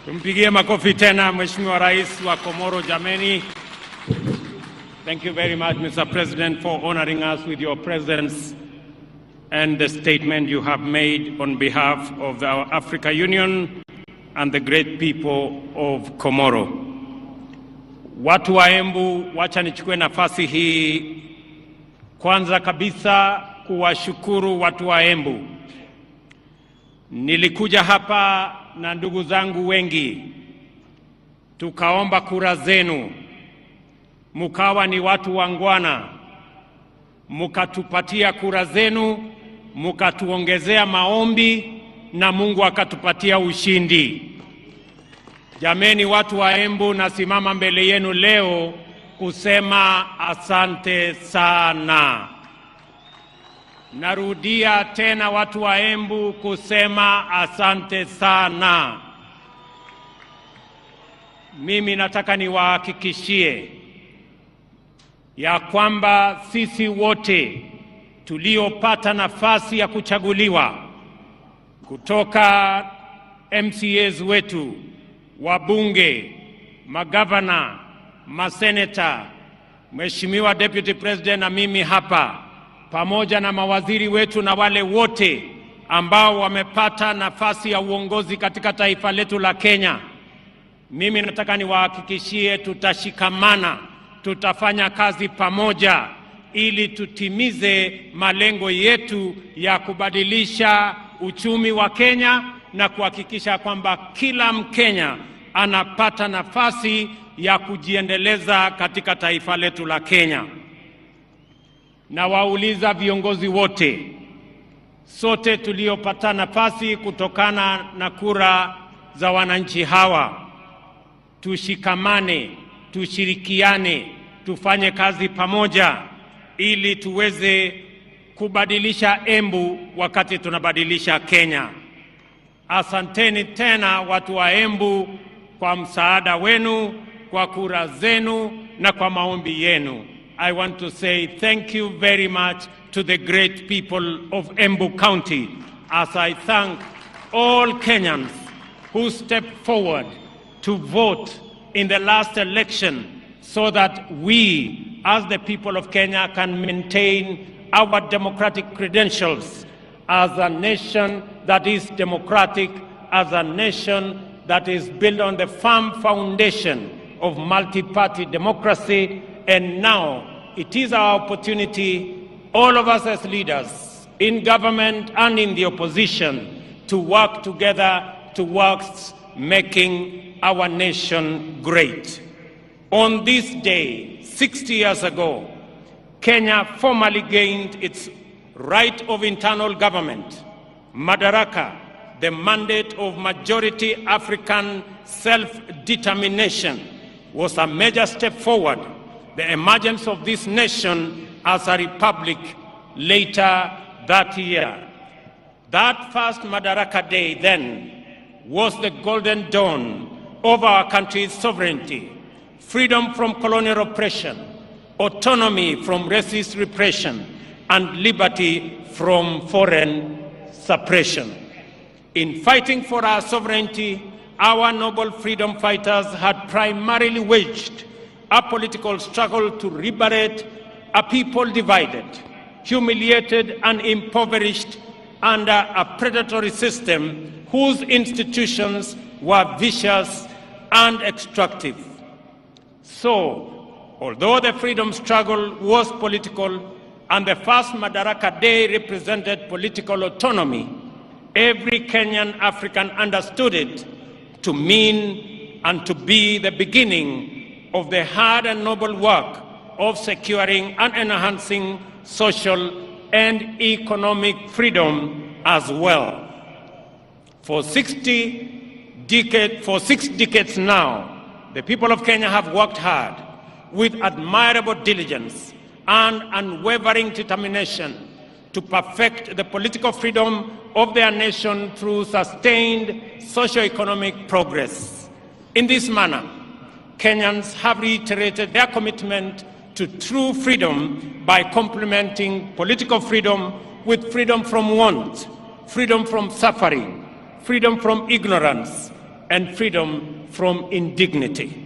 Tumpigie makofi tena Mheshimiwa Rais wa Komoro jameni. Thank you very much, Mr. President, for honoring us with your presence and the statement you have made on behalf of the Africa Union and the great people of Komoro. Watu wa Embu, wacha nichukue nafasi hii kwanza kabisa kuwashukuru watu wa Embu. Nilikuja hapa na ndugu zangu wengi, tukaomba kura zenu, mukawa ni watu wangwana, mukatupatia kura zenu, mukatuongezea maombi na Mungu akatupatia ushindi. Jameni watu wa Embu, nasimama mbele yenu leo kusema asante sana. Narudia tena watu wa Embu kusema asante sana. Mimi nataka niwahakikishie ya kwamba sisi wote tuliopata nafasi ya kuchaguliwa kutoka MCAs wetu, wabunge, magavana, maseneta, Mheshimiwa Deputy President na mimi hapa, pamoja na mawaziri wetu na wale wote ambao wamepata nafasi ya uongozi katika taifa letu la Kenya, mimi nataka niwahakikishie tutashikamana, tutafanya kazi pamoja ili tutimize malengo yetu ya kubadilisha uchumi wa Kenya na kuhakikisha kwamba kila Mkenya anapata nafasi ya kujiendeleza katika taifa letu la Kenya. Na wauliza viongozi wote, sote tuliopata nafasi kutokana na kura za wananchi hawa, tushikamane, tushirikiane, tufanye kazi pamoja ili tuweze kubadilisha Embu wakati tunabadilisha Kenya. Asanteni tena watu wa Embu kwa msaada wenu, kwa kura zenu na kwa maombi yenu. I want to say thank you very much to the great people of Embu County, as I thank all Kenyans who stepped forward to vote in the last election so that we, as the people of Kenya, can maintain our democratic credentials as a nation that is democratic, as a nation that is built on the firm foundation of multi-party democracy. And now it is our opportunity, all of us as leaders in government and in the opposition, to work together towards making our nation great. On this day, 60 years ago, Kenya formally gained its right of internal government. Madaraka, the mandate of majority African self-determination, was a major step forward. The emergence of this nation as a republic later that year. That first Madaraka Day then was the golden dawn of our country's sovereignty, freedom from colonial oppression, autonomy from racist repression, and liberty from foreign suppression. In fighting for our sovereignty, our noble freedom fighters had primarily waged a political struggle to liberate a people divided, humiliated and impoverished under a predatory system whose institutions were vicious and extractive. So, although the freedom struggle was political and the first Madaraka Day represented political autonomy, every Kenyan African understood it to mean and to be the beginning of the hard and noble work of securing and enhancing social and economic freedom as well. For 6 decades now, the people of Kenya have worked hard with admirable diligence and unwavering determination to perfect the political freedom of their nation through sustained socio-economic progress. In this manner, Kenyans have reiterated their commitment to true freedom by complementing political freedom with freedom from want, freedom from suffering, freedom from ignorance, and freedom from indignity.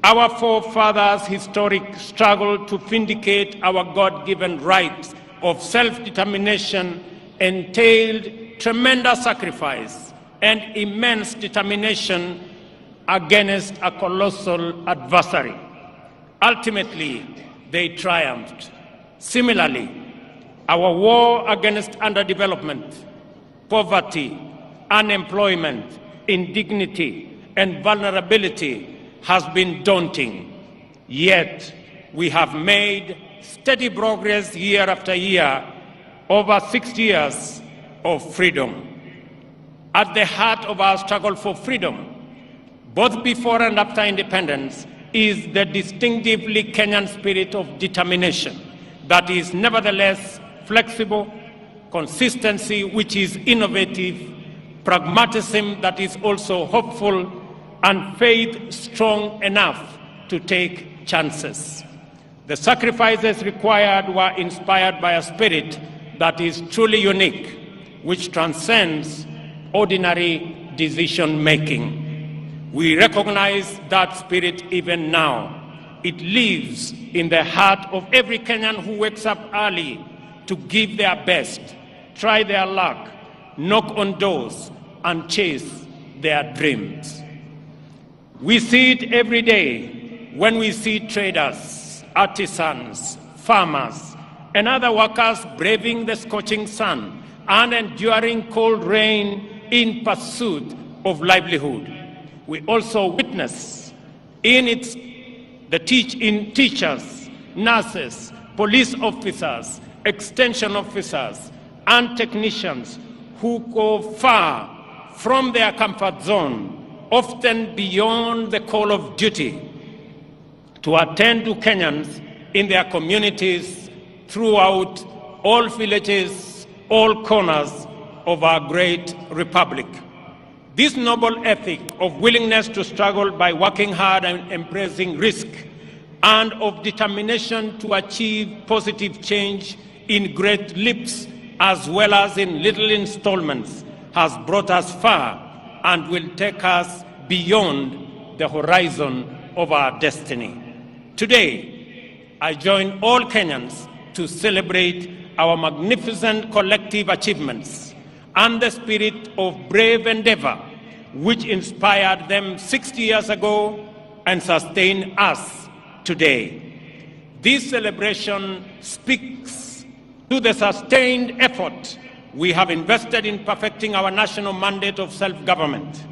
Our forefathers' historic struggle to vindicate our God-given rights of self-determination entailed tremendous sacrifice and immense determination against a colossal adversary. Ultimately, they triumphed. Similarly, our war against underdevelopment, poverty, unemployment, indignity, and vulnerability has been daunting. Yet, we have made steady progress year after year over 60 years of freedom. At the heart of our struggle for freedom, both before and after independence, is the distinctively Kenyan spirit of determination that is nevertheless flexible, consistency which is innovative, pragmatism that is also hopeful, and faith strong enough to take chances. The sacrifices required were inspired by a spirit that is truly unique, which transcends ordinary decision-making. We recognize that spirit even now. It lives in the heart of every Kenyan who wakes up early to give their best, try their luck, knock on doors, and chase their dreams. We see it every day when we see traders, artisans, farmers, and other workers braving the scorching sun and enduring cold rain in pursuit of livelihood. We also witness in teachers, nurses, police officers, extension officers, and technicians who go far from their comfort zone, often beyond the call of duty, to attend to Kenyans in their communities throughout all villages, all corners of our great republic. This noble ethic of willingness to struggle by working hard and embracing risk, and of determination to achieve positive change in great leaps as well as in little installments, has brought us far and will take us beyond the horizon of our destiny. Today, I join all Kenyans to celebrate our magnificent collective achievements and the spirit of brave endeavor which inspired them 60 years ago and sustain us today. This celebration speaks to the sustained effort we have invested in perfecting our national mandate of self-government.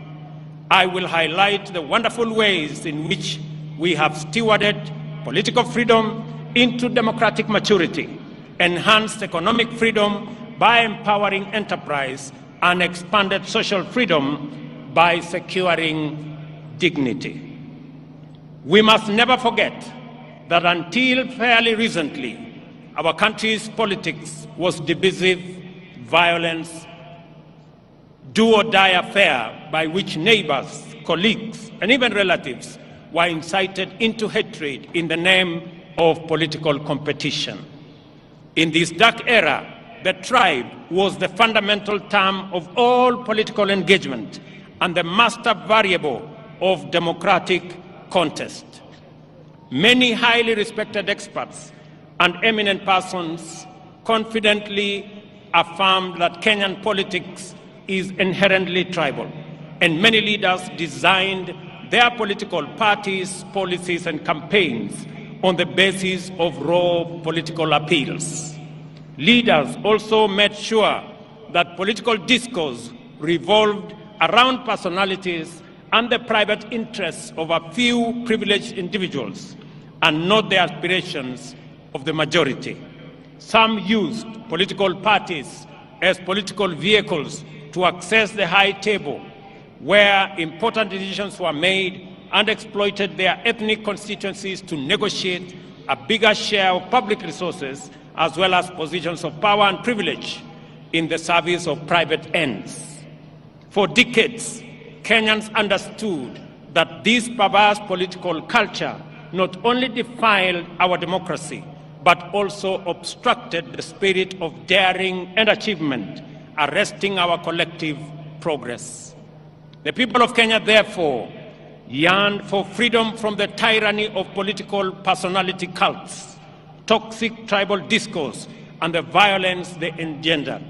I will highlight the wonderful ways in which we have stewarded political freedom into democratic maturity, enhanced economic freedom by empowering enterprise, and expanded social freedom by securing dignity. We must never forget that until fairly recently, our country's politics was divisive, violence, do-or-die affair by which neighbors, colleagues, and even relatives were incited into hatred in the name of political competition. In this dark era, the tribe was the fundamental term of all political engagement and the master variable of democratic contest. Many highly respected experts and eminent persons confidently affirmed that Kenyan politics is inherently tribal, and many leaders designed their political parties, policies, and campaigns on the basis of raw political appeals. Leaders also made sure that political discourse revolved around personalities and the private interests of a few privileged individuals and not the aspirations of the majority. Some used political parties as political vehicles to access the high table where important decisions were made and exploited their ethnic constituencies to negotiate a bigger share of public resources as well as positions of power and privilege in the service of private ends. For decades, Kenyans understood that this perverse political culture not only defiled our democracy, but also obstructed the spirit of daring and achievement, arresting our collective progress. The people of Kenya, therefore, yearn for freedom from the tyranny of political personality cults, toxic tribal discourse, and the violence they engendered.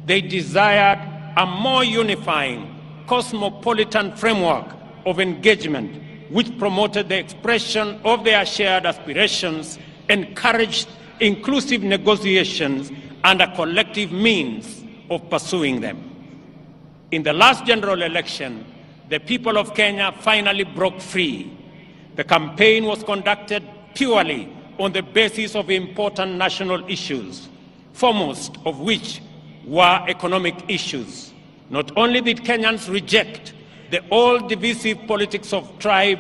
They desired a more unifying, cosmopolitan framework of engagement which promoted the expression of their shared aspirations, encouraged inclusive negotiations, and a collective means of pursuing them. In the last general election, the people of Kenya finally broke free. The campaign was conducted purely on the basis of important national issues, foremost of which were economic issues. Not only did Kenyans reject the old divisive politics of tribe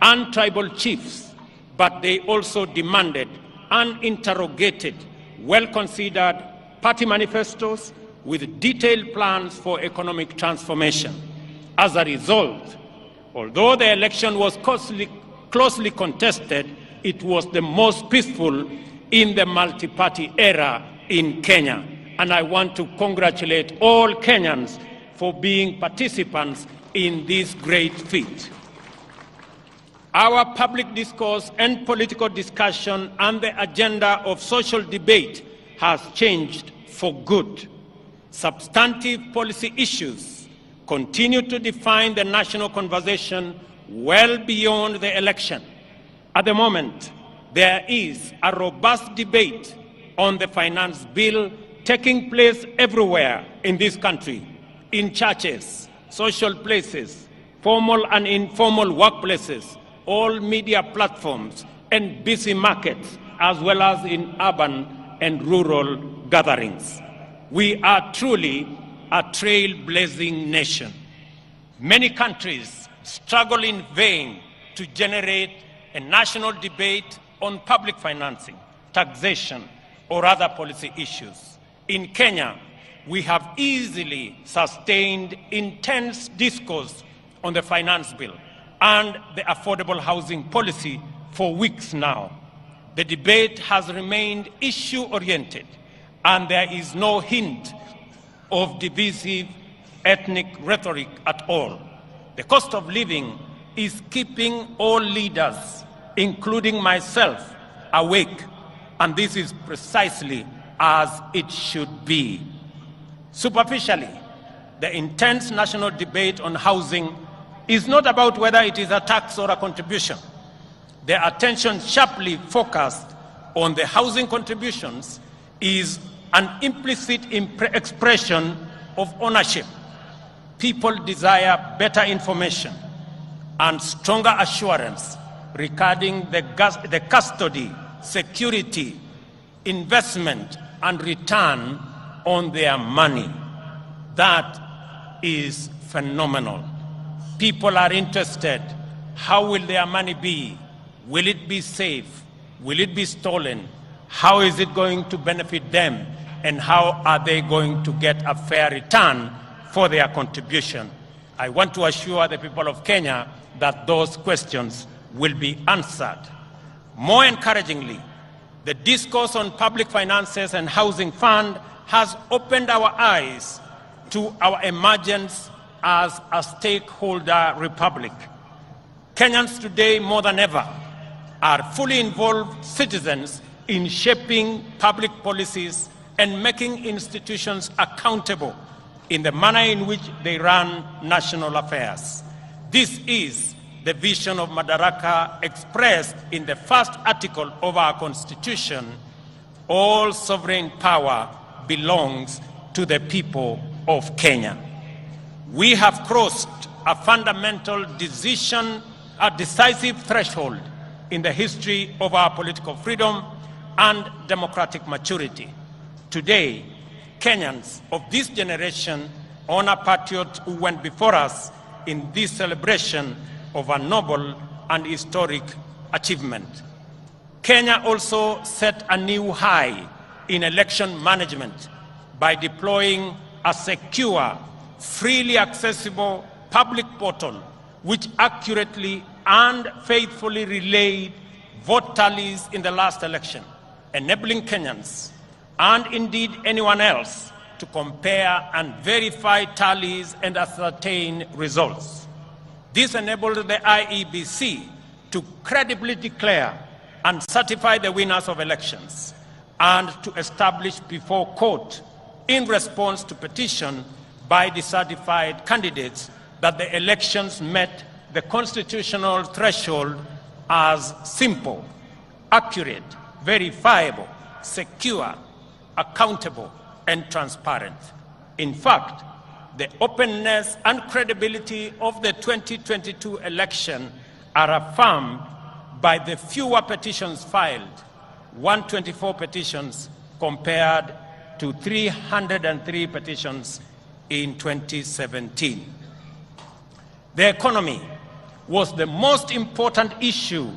and tribal chiefs, but they also demanded uninterrogated, well-considered party manifestos with detailed plans for economic transformation. As a result, although the election was closely contested, it was the most peaceful in the multi-party era in Kenya. And I want to congratulate all Kenyans for being participants in this great feat. Our public discourse and political discussion and the agenda of social debate has changed for good. Substantive policy issues continue to define the national conversation well beyond the election. At the moment, there is a robust debate on the finance bill taking place everywhere in this country, in churches, social places, formal and informal workplaces, all media platforms, and busy markets, as well as in urban and rural gatherings. We are truly a trailblazing nation. Many countries struggle in vain to generate a national debate on public financing, taxation, or other policy issues. In Kenya, we have easily sustained intense discourse on the finance bill and the affordable housing policy for weeks now. The debate has remained issue-oriented, and there is no hint of divisive ethnic rhetoric at all. The cost of living is keeping all leaders, including myself, awake, and this is precisely as it should be. Superficially, the intense national debate on housing is not about whether it is a tax or a contribution. The attention sharply focused on the housing contributions is an implicit expression of ownership. People desire better information and stronger assurance regarding the custody, security, investment, and return on their money. That is phenomenal. People are interested. How will their money be? Will it be safe? Will it be stolen? How is it going to benefit them? And how are they going to get a fair return for their contribution? I want to assure the people of Kenya that those questions will be answered. More encouragingly, the discourse on public finances and housing fund has opened our eyes to our emergence as a stakeholder republic. Kenyans today, more than ever, are fully involved citizens in shaping public policies and making institutions accountable in the manner in which they run national affairs. This is the vision of Madaraka expressed in the first article of our Constitution. All sovereign power belongs to the people of Kenya. We have crossed a fundamental decision, a decisive threshold in the history of our political freedom and democratic maturity. Today, Kenyans of this generation honor patriots who went before us in this celebration of a noble and historic achievement. Kenya also set a new high in election management by deploying a secure, freely accessible public portal which accurately and faithfully relayed vote tallies in the last election, enabling Kenyans, and indeed anyone else, to compare and verify tallies and ascertain results. This enabled the IEBC to credibly declare and certify the winners of elections and to establish before court, in response to petition by the certified candidates, that the elections met the constitutional threshold as simple, accurate, verifiable, secure, accountable, and transparent. In fact, the openness and credibility of the 2022 election are affirmed by the fewer petitions filed, 124 petitions compared to 303 petitions in 2017. The economy was the most important issue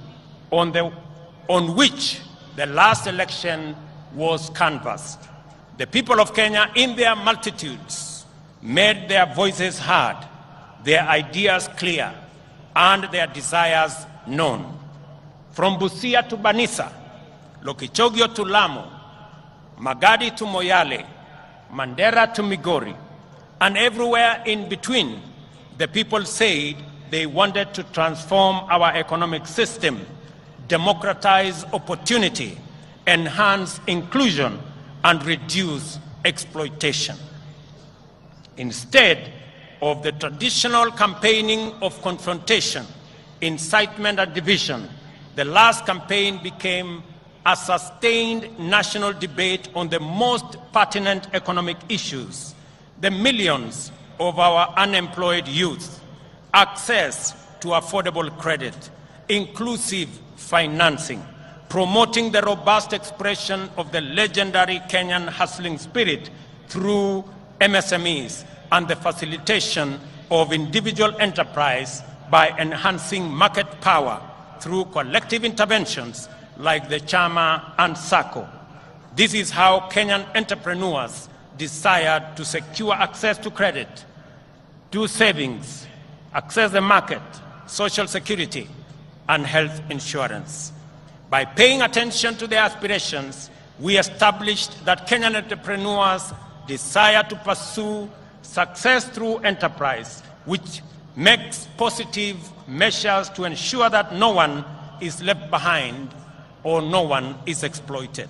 on which the last election was canvassed. The people of Kenya, in their multitudes, made their voices heard, their ideas clear, and their desires known. From Busia to Banisa, Lokichogio to Lamu, Magadi to Moyale, Mandera to Migori, and everywhere in between, the people said they wanted to transform our economic system, democratize opportunity, enhance inclusion, and reduce exploitation. Instead of the traditional campaigning of confrontation, incitement, and division, the last campaign became a sustained national debate on the most pertinent economic issues: the millions of our unemployed youth, access to affordable credit, inclusive financing, promoting the robust expression of the legendary Kenyan hustling spirit through MSMEs, and the facilitation of individual enterprise by enhancing market power through collective interventions like the Chama and SACCO. This is how Kenyan entrepreneurs desired to secure access to credit, do savings, access the market, social security, and health insurance. By paying attention to their aspirations, we established that Kenyan entrepreneurs desire to pursue success through enterprise, which makes positive measures to ensure that no one is left behind or no one is exploited.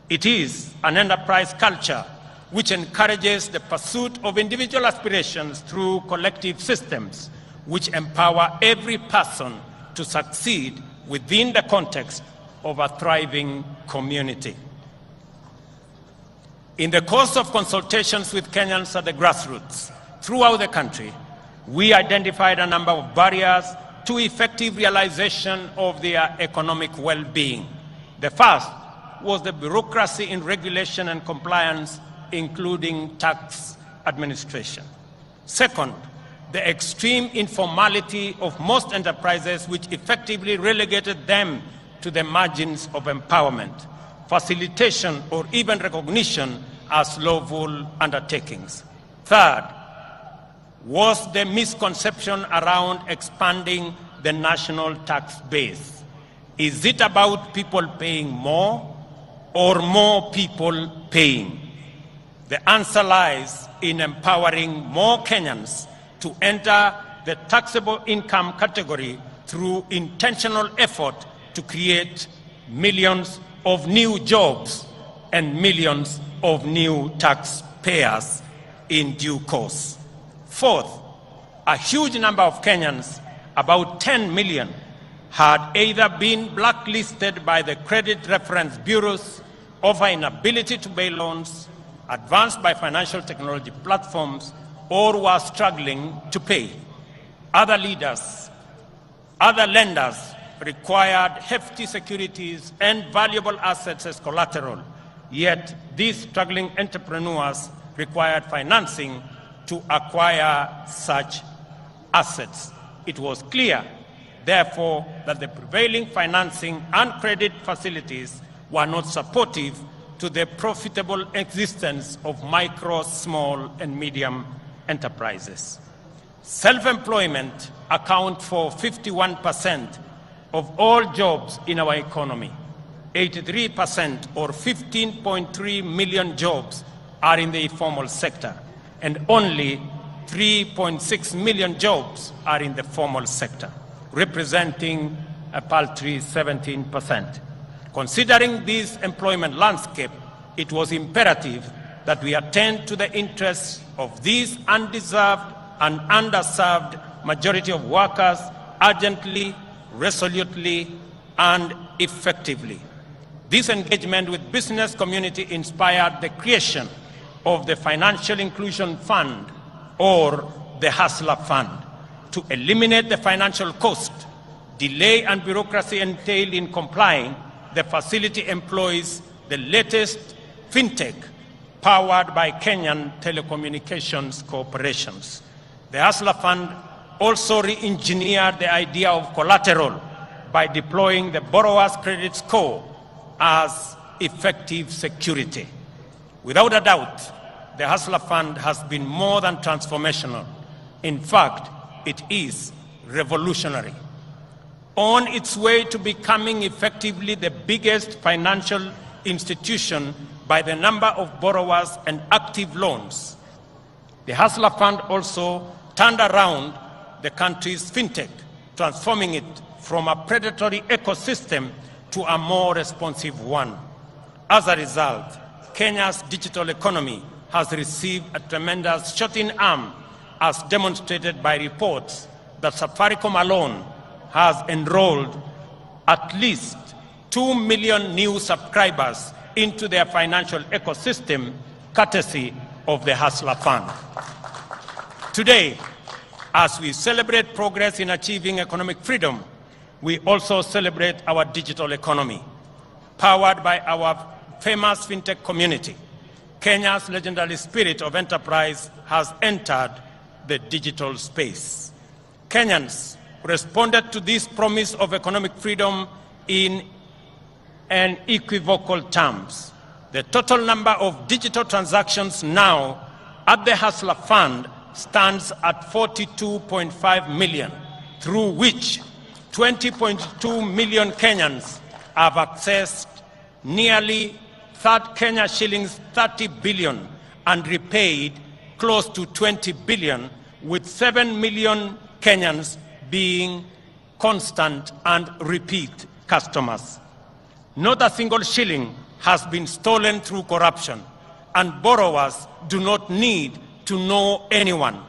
It is an enterprise culture which encourages the pursuit of individual aspirations through collective systems, which empower every person to succeed within the context of a thriving community. In the course of consultations with Kenyans at the grassroots throughout the country, we identified a number of barriers to effective realization of their economic well-being. The first was the bureaucracy in regulation and compliance, including tax administration. Second, the extreme informality of most enterprises, which effectively relegated them to the margins of empowerment, facilitation, or even recognition as lawful undertakings. Third was the misconception around expanding the national tax base. Is it about people paying more or more people paying? The answer lies in empowering more Kenyans to enter the taxable income category through intentional effort to create millions of new jobs and millions of new taxpayers in due course. Fourth, a huge number of Kenyans, about 10 million, had either been blacklisted by the credit reference bureaus over inability to pay loans advanced by financial technology platforms, or were struggling to pay. Other lenders required hefty securities and valuable assets as collateral, yet these struggling entrepreneurs required financing to acquire such assets. It was clear, therefore, that the prevailing financing and credit facilities were not supportive to the profitable existence of micro, small, and medium enterprises. Self-employment accounts for 51% of all jobs in our economy. 83%, or 15.3 million jobs, are in the informal sector, and only 3.6 million jobs are in the formal sector, representing a paltry 17%. Considering this employment landscape, it was imperative that we attend to the interests of these undeserved and underserved majority of workers urgently, resolutely, and effectively. This engagement with business community inspired the creation of the Financial Inclusion Fund, or the Hustler Fund, to eliminate the financial cost, delay, and bureaucracy entailed in complying. The facility employs the latest fintech powered by Kenyan telecommunications corporations. The Hustler Fund also re-engineered the idea of collateral by deploying the borrower's credit score as effective security. Without a doubt, the Hustler Fund has been more than transformational. In fact, it is revolutionary. On its way to becoming effectively the biggest financial institution by the number of borrowers and active loans, the Hustler Fund also turned around the country's fintech, transforming it from a predatory ecosystem to a more responsive one. As a result, Kenya's digital economy has received a tremendous shot in arm, as demonstrated by reports that Safaricom alone has enrolled at least 2 million new subscribers into their financial ecosystem, courtesy of the Hustler Fund. Today, as we celebrate progress in achieving economic freedom, we also celebrate our digital economy. Powered by our famous fintech community, Kenya's legendary spirit of enterprise has entered the digital space. Kenyans responded to this promise of economic freedom in unequivocal terms. The total number of digital transactions now at the Hustler Fund stands at 42.5 million, through which 20.2 million Kenyans have accessed nearly Kenya shillings 30 billion and repaid close to 20 billion, with 7 million Kenyans being constant and repeat customers. Not a single shilling has been stolen through corruption, and borrowers do not need to know anyone,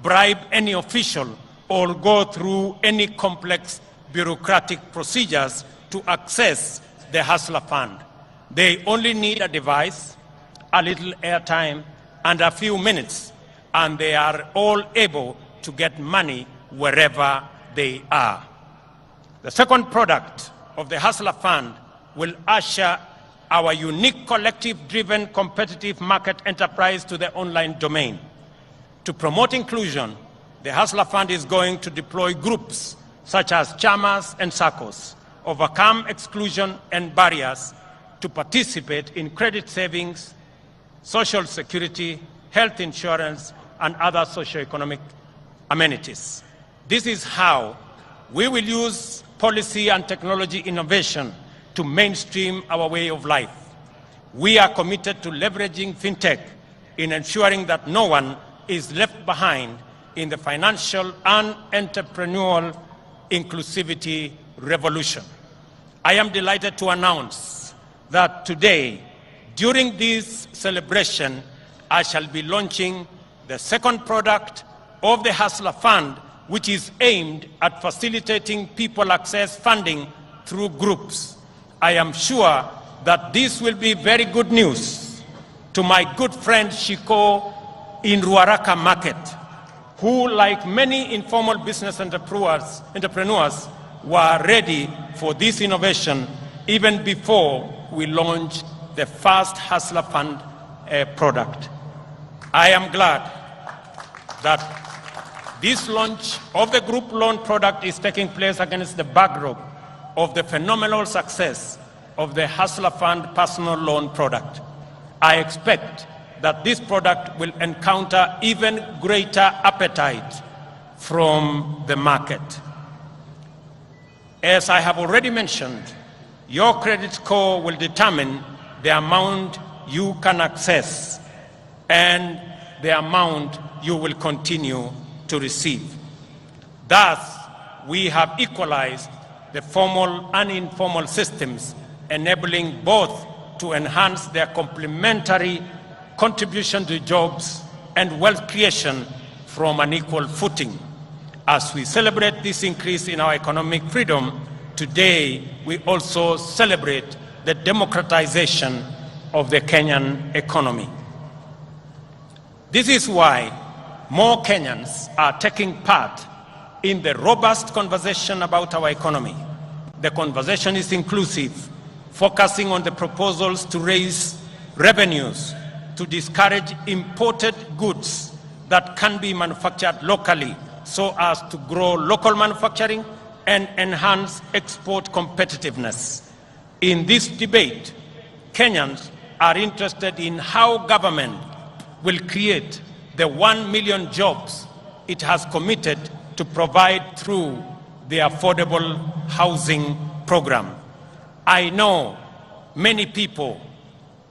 bribe any official, or go through any complex bureaucratic procedures to access the Hustler Fund. They only need a device, a little airtime, and a few minutes, and they are all able to get money wherever they are. The second product of the Hustler Fund will usher our unique collective-driven competitive market enterprise to the online domain. To promote inclusion, the Hustler Fund is going to deploy groups such as chamas and SACCOs, overcome exclusion and barriers to participate in credit savings, social security, health insurance, and other socioeconomic amenities. This is how we will use policy and technology innovation to mainstream our way of life. We are committed to leveraging fintech in ensuring that no one is left behind in the financial and entrepreneurial inclusivity revolution. I am delighted to announce that today, during this celebration, I shall be launching the second product of the Hustler Fund, which is aimed at facilitating people access funding through groups. I am sure that this will be very good news to my good friend Shiko in Madaraka market, who, like many informal business entrepreneurs, were ready for this innovation even before we launched the first Hustler Fund product. I am glad that this launch of the group loan product is taking place against the backdrop of the phenomenal success of the Hustler Fund personal loan product. I expect that this product will encounter even greater appetite from the market. As I have already mentioned, your credit score will determine the amount you can access and the amount you will continue to receive. Thus, we have equalized the formal and informal systems, enabling both to enhance their complementary contribution to jobs and wealth creation from an equal footing. As we celebrate this increase in our economic freedom, today we also celebrate the democratization of the Kenyan economy. This is why more Kenyans are taking part in the robust conversation about our economy. The conversation is inclusive, focusing on the proposals to raise revenues, to discourage imported goods that can be manufactured locally so as to grow local manufacturing and enhance export competitiveness. In this debate, Kenyans are interested in how government will create the 1 million jobs it has committed to provide through the affordable housing program. I know many people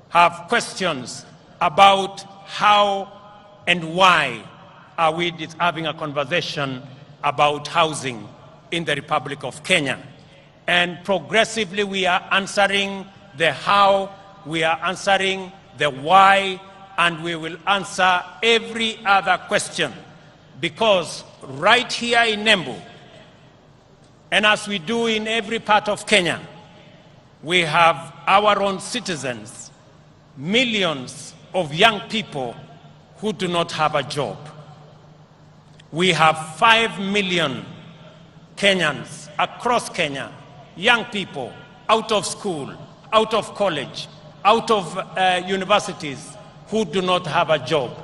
have questions about how and why are we having a conversation about housing in the Republic of Kenya. And progressively we are answering the how, we are answering the why, and we will answer every other question. Because right here in Embu, and as we do in every part of Kenya, we have our own citizens, millions of young people who do not have a job. We have 5 million Kenyans across Kenya, young people out of school, out of college, out of universities who do not have a job.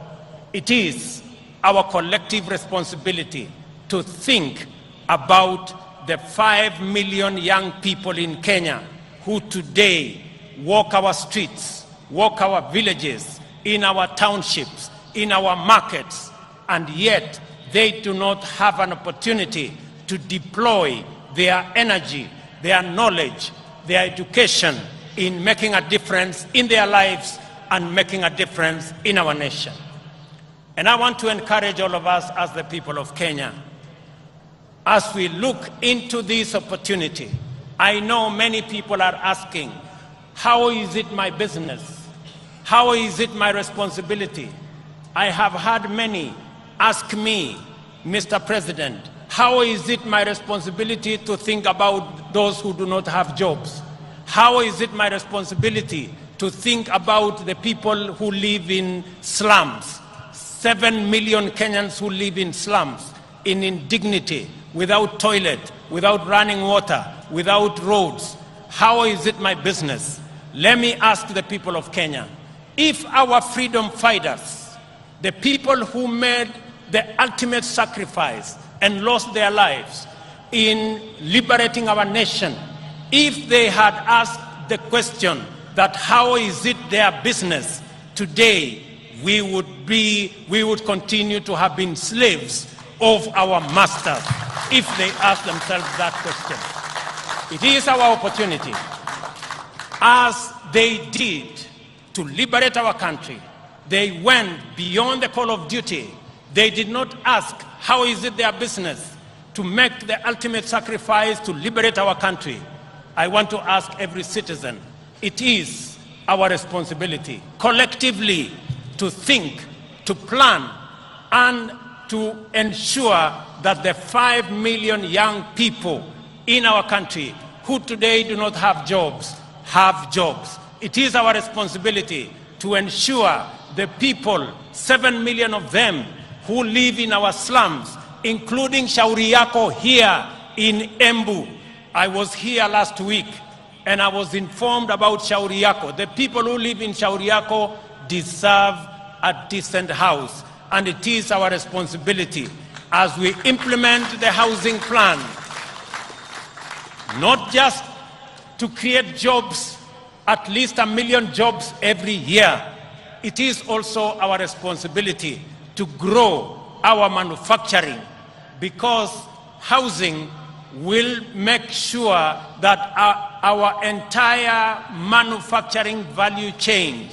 It is our collective responsibility to think about the 5 million young people in Kenya who today walk our streets, walk our villages, in our townships, in our markets, and yet they do not have an opportunity to deploy their energy, their knowledge, their education in making a difference in their lives and making a difference in our nation. And I want to encourage all of us as the people of Kenya, as we look into this opportunity. I know many people are asking, how is it my business? How is it my responsibility? I have had many ask me, Mr. President, how is it my responsibility to think about those who do not have jobs? How is it my responsibility to think about the people who live in slums? 7 million Kenyans who live in slums, in indignity, without toilet, without running water, without roads. How is it my business? Let me ask the people of Kenya, if our freedom fighters, the people who made the ultimate sacrifice and lost their lives in liberating our nation, if they had asked the question that how is it their business, today we would continue to have been slaves of our masters if they asked themselves that question. It is our opportunity, as they did, to liberate our country. They went beyond the call of duty. They did not ask how is it their business to make the ultimate sacrifice to liberate our country. I want to ask every citizen, it is our responsibility collectively to think, to plan, and to ensure that the 5 million young people in our country who today do not have jobs, have jobs. It is our responsibility to ensure the people, 7 million of them, who live in our slums, including Shauri Yako here in Embu. I was here last week and I was informed about Shauri Yako. The people who live in Shauri Yako deserve a decent house, and it is our responsibility as we implement the housing plan, not just to create jobs, at least 1 million jobs every year. It is also our responsibility to grow our manufacturing, because housing will make sure that our entire manufacturing value chain,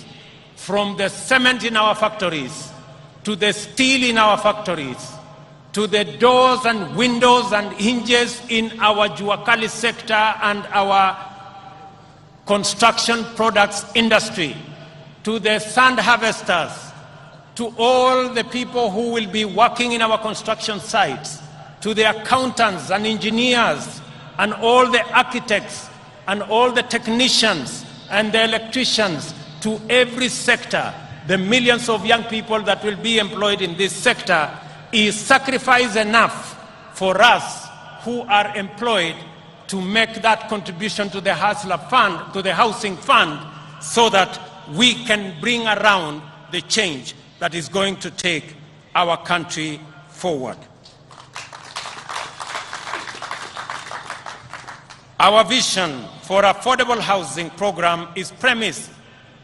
from the cement in our factories, to the steel in our factories, to the doors and windows and hinges in our Juakali sector and our construction products industry, to the sand harvesters, to all the people who will be working in our construction sites, to the accountants and engineers and all the architects and all the technicians and the electricians, to every sector, the millions of young people that will be employed in this sector, is sacrifice enough for us who are employed to make that contribution to the hustler fund, to the housing fund, so that we can bring around the change that is going to take our country forward. Our vision for affordable housing program is premised,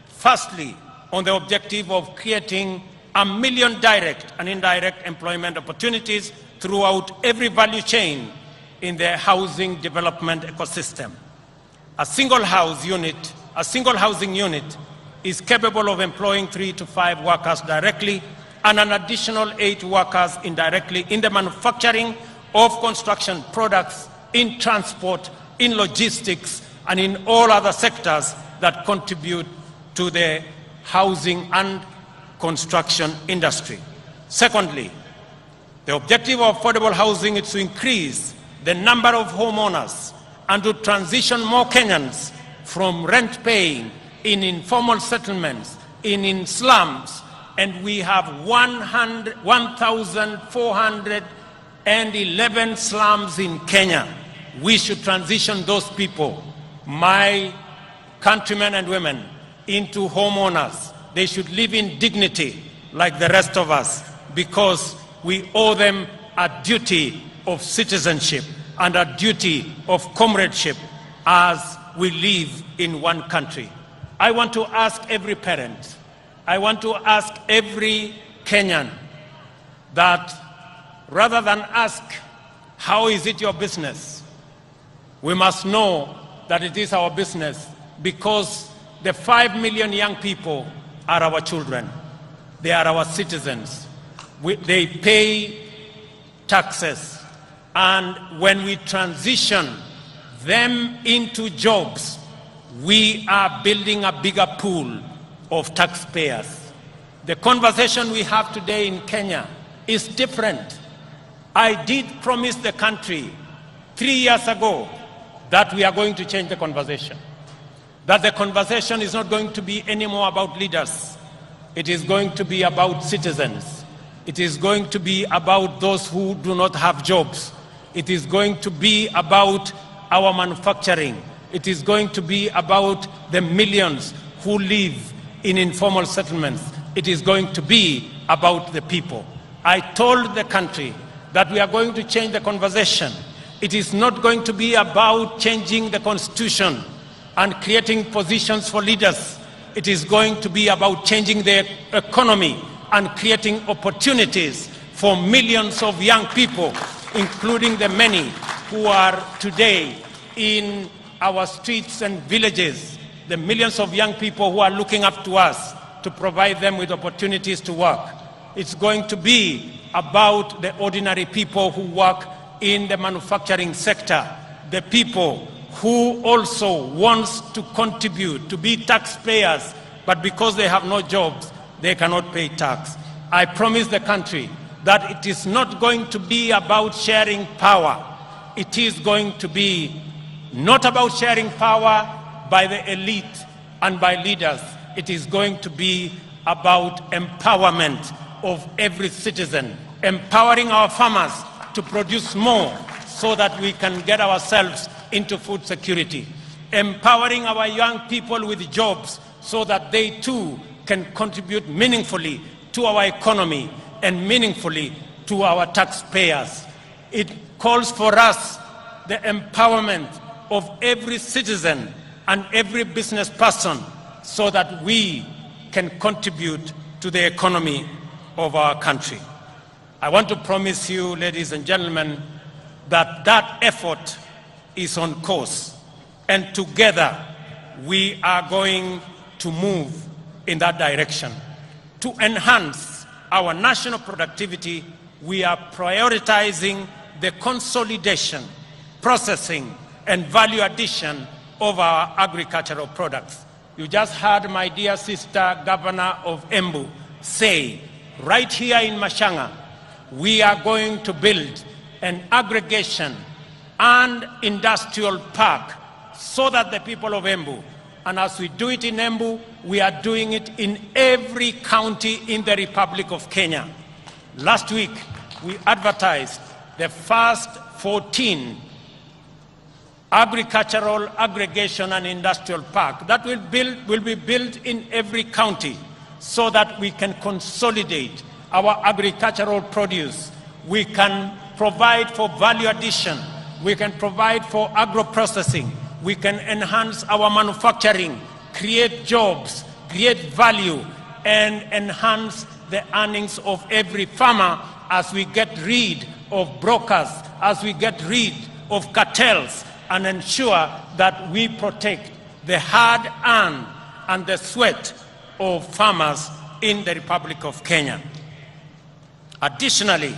firstly, on the objective of creating 1 million direct and indirect employment opportunities throughout every value chain in the housing development ecosystem. A single housing unit is capable of employing 3 to 5 workers directly and an additional 8 workers indirectly in the manufacturing of construction products, in transport, in logistics, and in all other sectors that contribute to the housing and construction industry. Secondly, the objective of affordable housing is to increase the number of homeowners and to transition more Kenyans from rent paying in informal settlements, in slums, and we have 1,411 slums in Kenya. We should transition those people, my countrymen and women, into homeowners. They should live in dignity like the rest of us, because we owe them a duty of citizenship and a duty of comradeship as we live in one country. I want to ask every parent, I want to ask every Kenyan that rather than ask, how is it your business? We must know that it is our business, because the 5 million young people are our children. They are our citizens. They pay taxes. And when we transition them into jobs, we are building a bigger pool of taxpayers. The conversation we have today in Kenya is different. I did promise the country 3 years ago that we are going to change the conversation. That the conversation is not going to be anymore about leaders. It is going to be about citizens. It is going to be about those who do not have jobs. It is going to be about our manufacturing. It is going to be about the millions who live in informal settlements. It is going to be about the people. I told the country that we are going to change the conversation. It is not going to be about changing the constitution and creating positions for leaders. It is going to be about changing the economy and creating opportunities for millions of young people, including the many who are today in our streets and villages, the millions of young people who are looking up to us to provide them with opportunities to work. It's going to be about the ordinary people who work in the manufacturing sector, the people who also wants to contribute, to be taxpayers, but because they have no jobs, they cannot pay tax. I promise the country that it is not going to be about sharing power. It is going to be not about sharing power by the elite and by leaders. It is going to be about empowerment of every citizen, empowering our farmers to produce more so that we can get ourselves into food security, empowering our young people with jobs so that they too can contribute meaningfully to our economy and meaningfully to our taxpayers. It calls for us the empowerment of every citizen and every business person so that we can contribute to the economy of our country. I want to promise you, ladies and gentlemen, that that effort is on course, and together we are going to move in that direction. To enhance our national productivity, we are prioritizing the consolidation, processing, and value addition of our agricultural products. You just heard my dear sister, Governor of Embu, say, right here in Mashanga, we are going to build an aggregation and industrial park so that the people of Embu, and as we do it in Embu, we are doing it in every county in the Republic of Kenya. Last week, we advertised the first 14 agricultural aggregation and industrial park that will be built in every county so that we can consolidate our agricultural produce. We can provide for value addition. We can provide for agro-processing. We can enhance our manufacturing, create jobs, create value, and enhance the earnings of every farmer as we get rid of brokers, as we get rid of cartels, and ensure that we protect the hard-earned and the sweat of farmers in the Republic of Kenya. Additionally,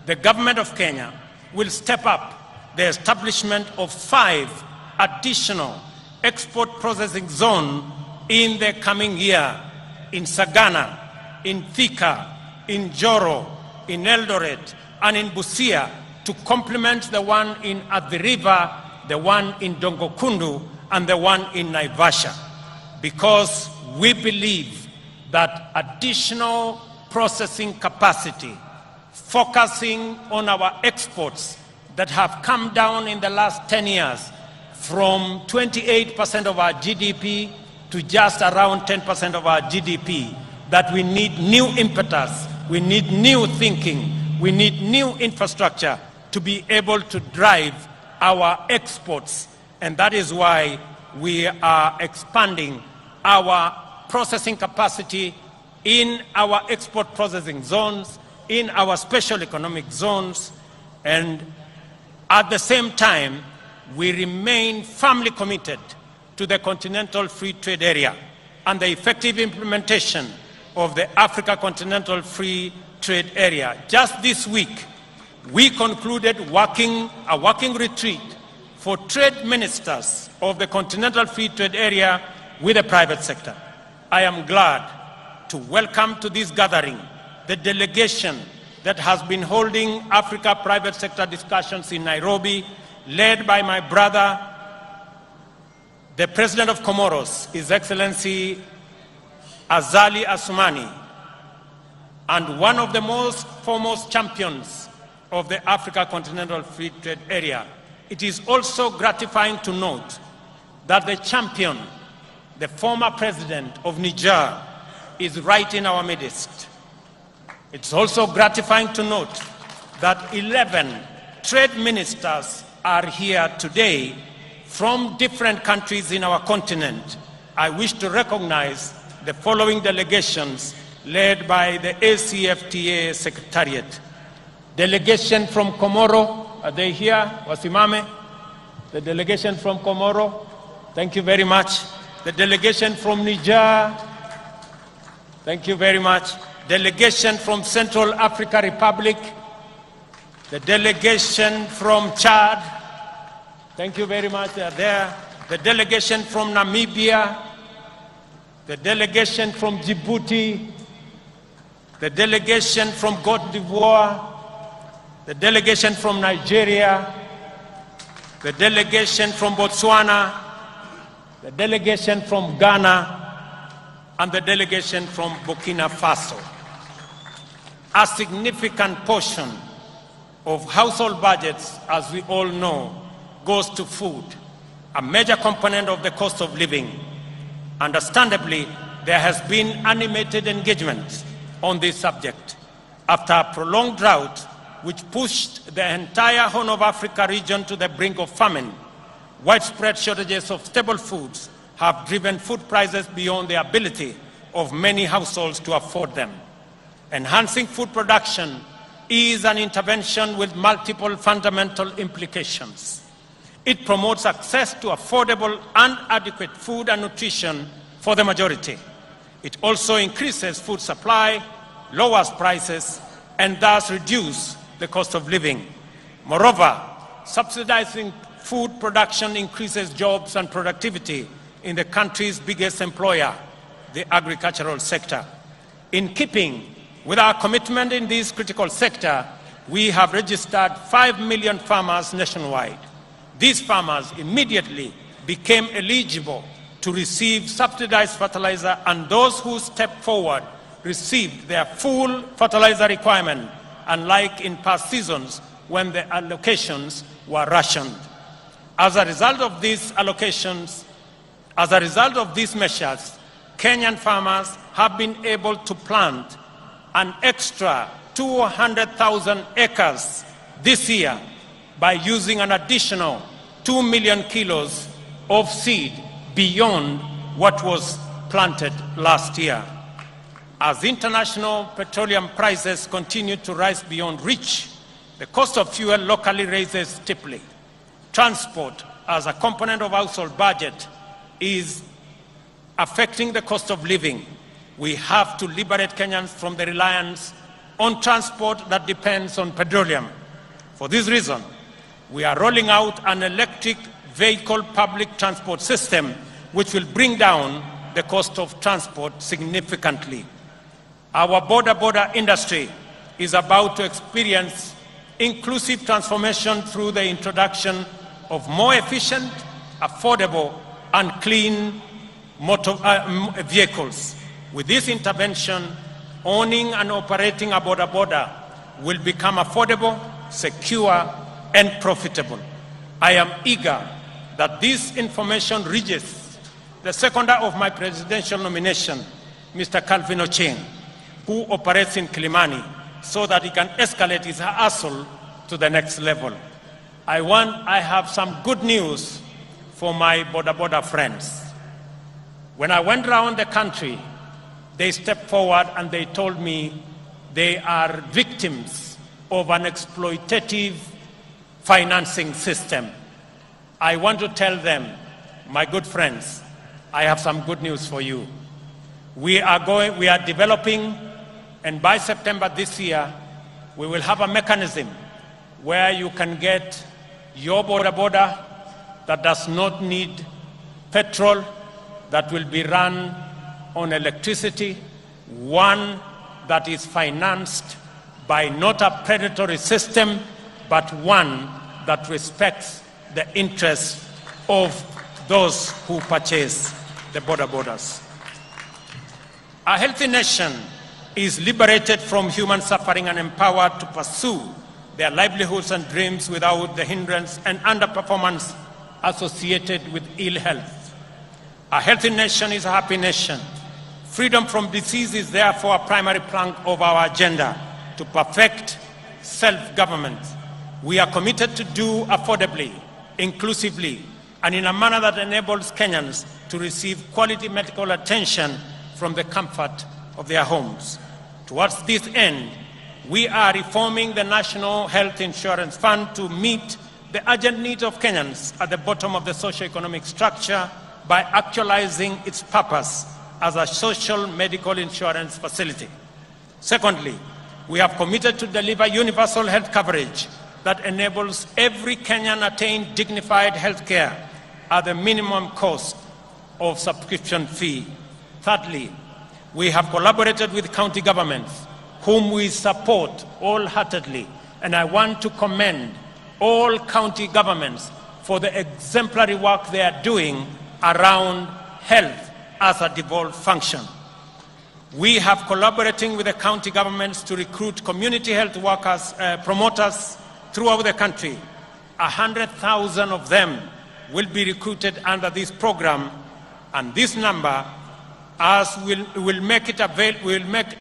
the government of Kenya will step up the establishment of 5 additional export processing zones in the coming year in Sagana, in Thika, in Joro, in Eldoret, and in Busia to complement the one in Athi River, the one in Dongokundu, and the one in Naivasha, because we believe that additional processing capacity, focusing on our exports that have come down in the last 10 years from 28% of our GDP to just around 10% of our GDP, that we need new impetus, we need new thinking, we need new infrastructure to be able to drive our exports. And that is why we are expanding our processing capacity in our export processing zones, in our special economic zones, and at the same time, we remain firmly committed to the Continental Free Trade Area and the effective implementation of the Africa Continental Free Trade Area. Just this week, we concluded a working retreat for trade ministers of the Continental Free Trade Area with the private sector. I am glad to welcome to this gathering the delegation that has been holding Africa private sector discussions in Nairobi, led by my brother, the President of Comoros, His Excellency Azali Assoumani, and one of the most foremost champions of the Africa Continental Free Trade Area. It is also gratifying to note that the champion, the former president of Niger, is right in our midst. It's also gratifying to note that 11 trade ministers are here today from different countries in our continent. I wish to recognize the following delegations led by the ACFTA Secretariat. Delegation from Comoro, are they here? Wasimame? The delegation from Comoro, thank you very much. The delegation from Niger, thank you very much. Delegation from Central Africa Republic, the delegation from Chad, thank you very much, they are there. The delegation from Namibia, the delegation from Djibouti, the delegation from Cote d'Ivoire, the delegation from Nigeria, the delegation from Botswana, the delegation from Ghana, and the delegation from Burkina Faso. A significant portion of household budgets, as we all know, goes to food, a major component of the cost of living. Understandably, there has been animated engagement on this subject. After a prolonged drought, which pushed the entire Horn of Africa region to the brink of famine, widespread shortages of staple foods have driven food prices beyond the ability of many households to afford them. Enhancing food production is an intervention with multiple fundamental implications. It promotes access to affordable and adequate food and nutrition for the majority. It also increases food supply, lowers prices, and thus reduces the cost of living. Moreover, subsidizing food production increases jobs and productivity in the country's biggest employer, the agricultural sector. In keeping with our commitment in this critical sector, we have registered 5 million farmers nationwide. These farmers immediately became eligible to receive subsidized fertilizer, and those who stepped forward received their full fertilizer requirement, unlike in past seasons when the allocations were rationed. As a result of these measures, Kenyan farmers have been able to plant an extra 200,000 acres this year by using an additional 2 million kilos of seed beyond what was planted last year. As international petroleum prices continue to rise beyond reach, the cost of fuel locally rises steeply. Transport, as a component of household budget, is affecting the cost of living. We have to liberate Kenyans from the reliance on transport that depends on petroleum. For this reason, we are rolling out an electric vehicle public transport system which will bring down the cost of transport significantly. Our border industry is about to experience inclusive transformation through the introduction of more efficient, affordable, and clean vehicles. With this intervention, owning and operating a border will become affordable, secure, and profitable. I am eager that this information reaches the seconder of my presidential nomination, Mr. Calvin Ochieng, who operates in Kilimani, so that he can escalate his hustle to the next level. I have some good news for my border friends. When I went around the country, they stepped forward and they told me they are victims of an exploitative financing system. I want to tell them, my good friends, I have some good news for you. We are developing, and by September this year, we will have a mechanism where you can get your border that does not need petrol, that will be run on electricity, one that is financed by not a predatory system, but one that respects the interests of those who purchase the borders. A healthy nation is liberated from human suffering and empowered to pursue their livelihoods and dreams without the hindrance and underperformance associated with ill health. A healthy nation is a happy nation. Freedom from disease is therefore a primary plank of our agenda to perfect self-government. We are committed to do affordably, inclusively, and in a manner that enables Kenyans to receive quality medical attention from the comfort of their homes. Towards this end, we are reforming the National Health Insurance Fund to meet the urgent needs of Kenyans at the bottom of the socio-economic structure by actualizing its purpose as a social medical insurance facility. Secondly, we have committed to deliver universal health coverage that enables every Kenyan attain dignified health care at the minimum cost of subscription fee. Thirdly, we have collaborated with county governments, whom we support wholeheartedly, and I want to commend all county governments for the exemplary work they are doing around health as a devolved function. We have collaborating with the county governments to recruit community health workers, promoters throughout the country. 100,000 of them will be recruited under this program, and this number will make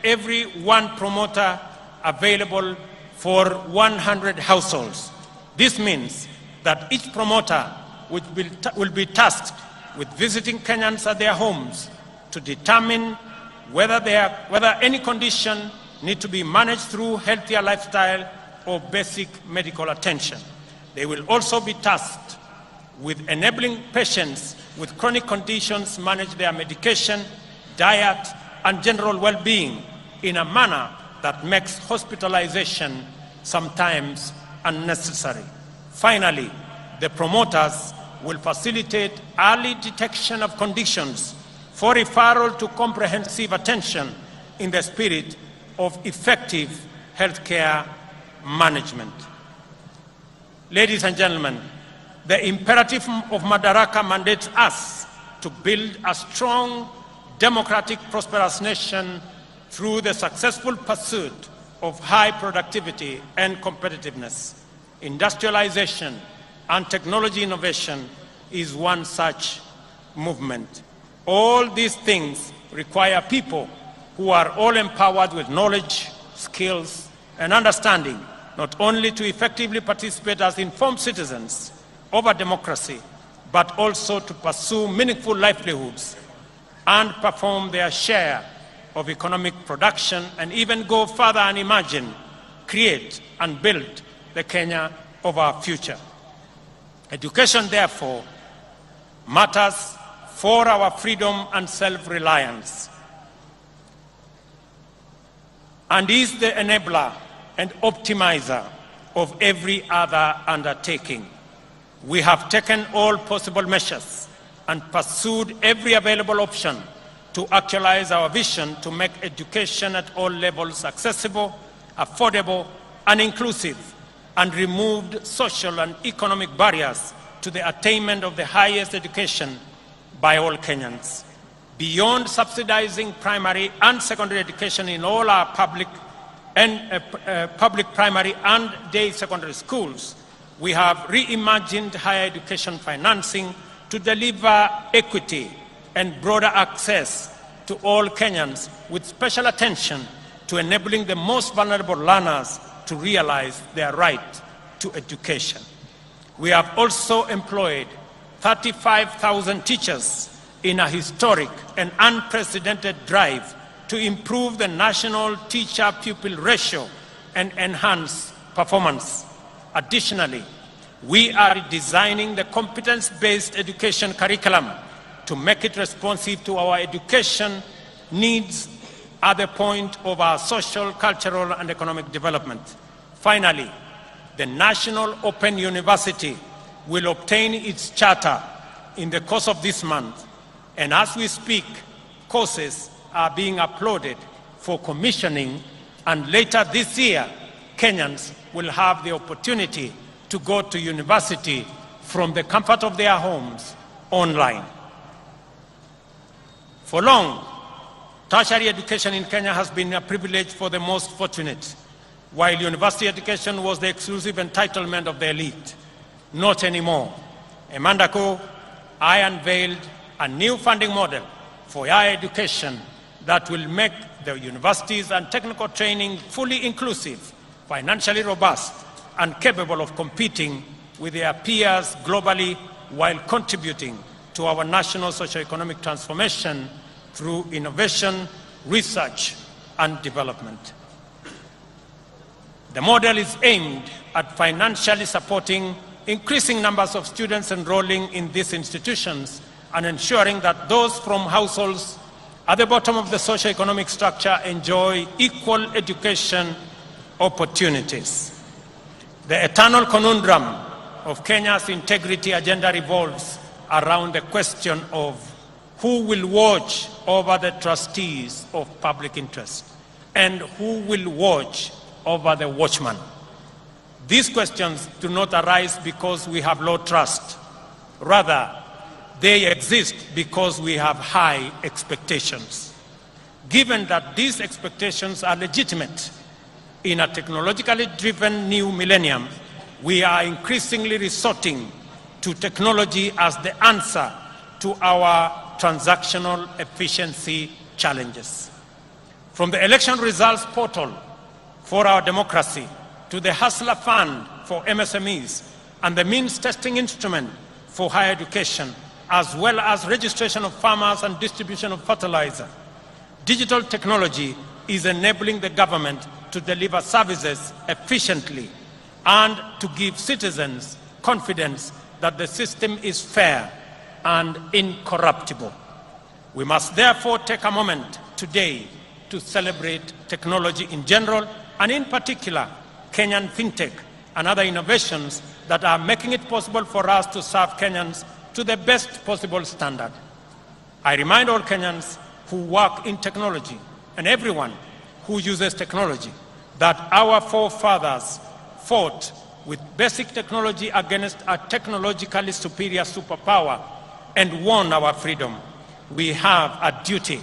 every one promoter available for 100 households. This means that each promoter will be tasked with visiting Kenyans at their homes to determine whether any condition need to be managed through healthier lifestyle or basic medical attention. They will also be tasked with enabling patients with chronic conditions manage their medication, diet, and general well-being in a manner that makes hospitalization sometimes unnecessary. Finally, the promoters will facilitate early detection of conditions for referral to comprehensive attention in the spirit of effective healthcare management. Ladies and gentlemen, the imperative of Madaraka mandates us to build a strong, democratic, prosperous nation through the successful pursuit of high productivity and competitiveness. Industrialization and technology innovation is one such movement. All these things require people who are all empowered with knowledge, skills, and understanding, not only to effectively participate as informed citizens of a democracy, but also to pursue meaningful livelihoods and perform their share of economic production, and even go further and imagine, create, and build the Kenya of our future. Education, therefore, matters for our freedom and self-reliance, and is the enabler and optimizer of every other undertaking. We have taken all possible measures and pursued every available option to actualize our vision to make education at all levels accessible, affordable, and inclusive, and removed social and economic barriers to the attainment of the highest education by all Kenyans. Beyond subsidizing primary and secondary education in all our public primary and day secondary schools, we have reimagined higher education financing to deliver equity and broader access to all Kenyans, with special attention to enabling the most vulnerable learners to realize their right to education. We have also employed 35,000 teachers in a historic and unprecedented drive to improve the national teacher-pupil ratio and enhance performance. Additionally, we are designing the competence-based education curriculum to make it responsive to our education needs at the point of our social, cultural, and economic development. Finally, the National Open University will obtain its charter in the course of this month, and as we speak, courses are being uploaded for commissioning, and later this year, Kenyans will have the opportunity to go to university from the comfort of their homes online. For long, tertiary education in Kenya has been a privilege for the most fortunate, while university education was the exclusive entitlement of the elite. Not anymore. A month ago, I unveiled a new funding model for higher education that will make the universities and technical training fully inclusive, financially robust, and capable of competing with their peers globally, while contributing to our national socio-economic transformation through innovation, research, and development. The model is aimed at financially supporting increasing numbers of students enrolling in these institutions and ensuring that those from households at the bottom of the socio-economic structure enjoy equal education opportunities. The eternal conundrum of Kenya's integrity agenda revolves around the question of who will watch over the trustees of public interest and who will watch over the watchman. These questions do not arise because we have low trust. Rather, they exist because we have high expectations. Given that these expectations are legitimate, in a technologically driven new millennium, we are increasingly resorting to technology as the answer to our transactional efficiency challenges. From the election results portal for our democracy to the Hustler Fund for MSMEs and the means testing instrument for higher education, as well as registration of farmers and distribution of fertilizer, digital technology is enabling the government to deliver services efficiently and to give citizens confidence that the system is fair and incorruptible. We must therefore take a moment today to celebrate technology in general, and in particular, Kenyan fintech and other innovations that are making it possible for us to serve Kenyans to the best possible standard. I remind all Kenyans who work in technology and everyone who uses technology that our forefathers fought with basic technology against a technologically superior superpower and won our freedom. We have a duty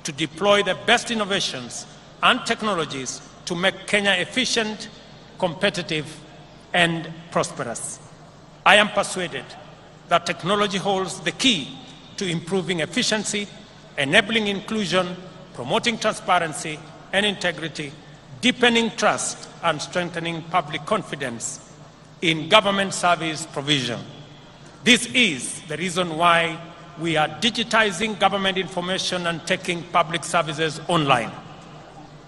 to deploy the best innovations and technologies to make Kenya efficient, competitive, and prosperous. I am persuaded that technology holds the key to improving efficiency, enabling inclusion, promoting transparency and integrity, deepening trust, and strengthening public confidence in government service provision. This is the reason why we are digitizing government information and taking public services online.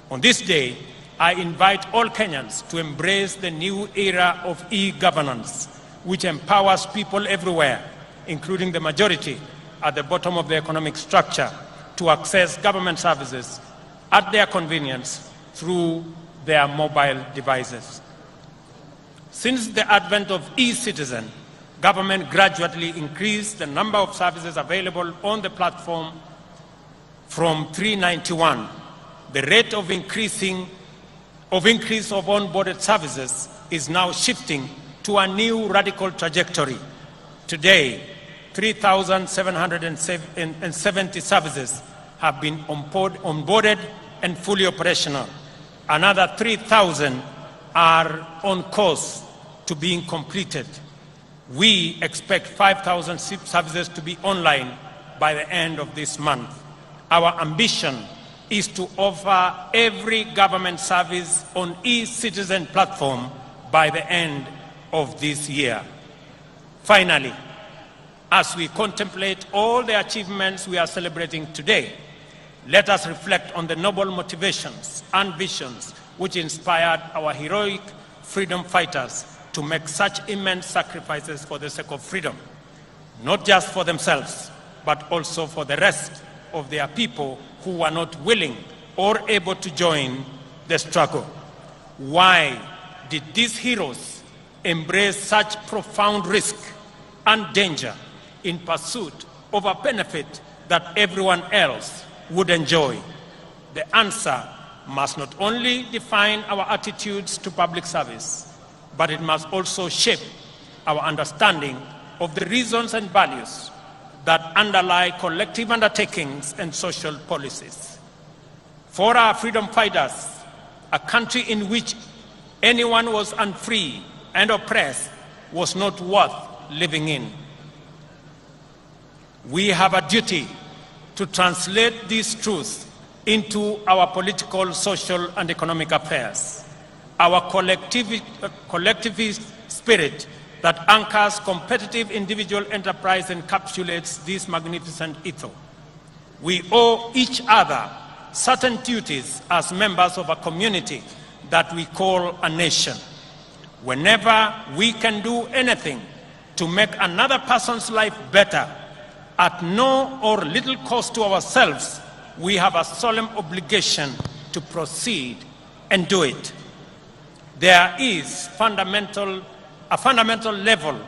On this day, I invite all Kenyans to embrace the new era of e-governance, which empowers people everywhere, including the majority at the bottom of the economic structure, to access government services at their convenience through their mobile devices. Since the advent of e-citizen, government gradually increased the number of services available on the platform from 391. The rate of increase of onboarded services is now shifting to a new radical trajectory. Today, 3,770 services have been onboarded and fully operational. Another 3,000 are on course to being completed. We expect 5,000 services to be online by the end of this month. Our ambition is to offer every government service on e-citizen platform by the end of this year. Finally, as we contemplate all the achievements we are celebrating today, let us reflect on the noble motivations and visions which inspired our heroic freedom fighters to make such immense sacrifices for the sake of freedom, not just for themselves, but also for the rest of their people who were not willing or able to join the struggle. Why did these heroes embrace such profound risk and danger in pursuit of a benefit that everyone else would enjoy? The answer must not only define our attitudes to public service, but it must also shape our understanding of the reasons and values that underlie collective undertakings and social policies. For our freedom fighters, a country in which anyone was unfree and oppressed was not worth living in. We have a duty to translate these truths into our political, social, and economic affairs. Our collectivist spirit that anchors competitive individual enterprise encapsulates this magnificent ethos. We owe each other certain duties as members of a community that we call a nation. Whenever we can do anything to make another person's life better, at no or little cost to ourselves, we have a solemn obligation to proceed and do it. There is a fundamental level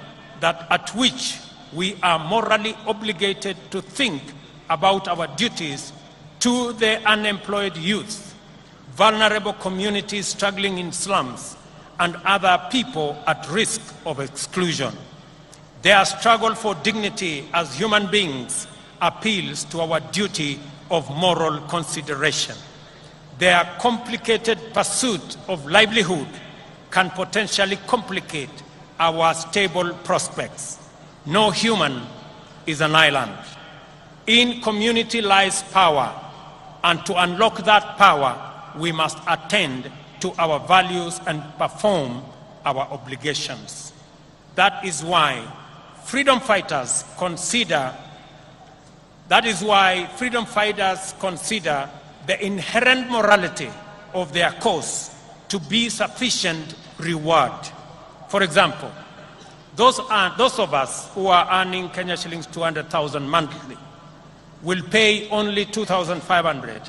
at which we are morally obligated to think about our duties to the unemployed youth, vulnerable communities struggling in slums, and other people at risk of exclusion. Their struggle for dignity as human beings appeals to our duty of moral consideration. Their complicated pursuit of livelihood can potentially complicate our stable prospects. No human is an island. In community lies power, and to unlock that power, we must attend to our values and perform our obligations. That is why freedom fighters consider the inherent morality of their cause to be sufficient reward. For example, those of us who are earning Kenya shillings 200,000 monthly will pay only 2,500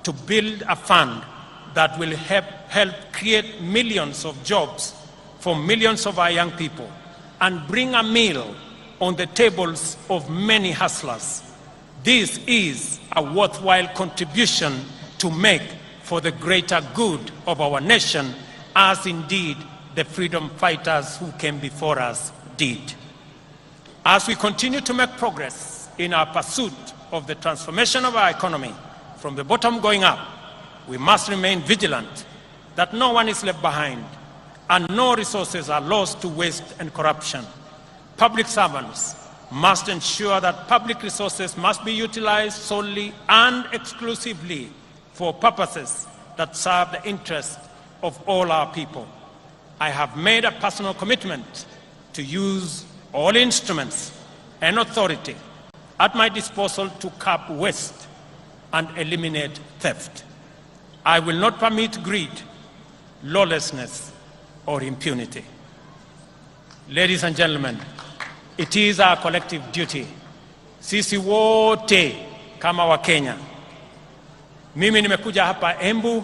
to build a fund that will help create millions of jobs for millions of our young people and bring a meal on the tables of many hustlers. This is a worthwhile contribution to make for the greater good of our nation, as indeed the freedom fighters who came before us did. As we continue to make progress in our pursuit of the transformation of our economy from the bottom going up, we must remain vigilant that no one is left behind and no resources are lost to waste and corruption. Public servants must ensure that public resources must be utilized solely and exclusively for purposes that serve the interests of all our people. I have made a personal commitment to use all instruments and authority at my disposal to curb waste and eliminate theft. I will not permit greed, lawlessness, or impunity. Ladies and gentlemen, it is our collective duty, sisi wote kama Wakenya. Mimi nimekuja hapa Embu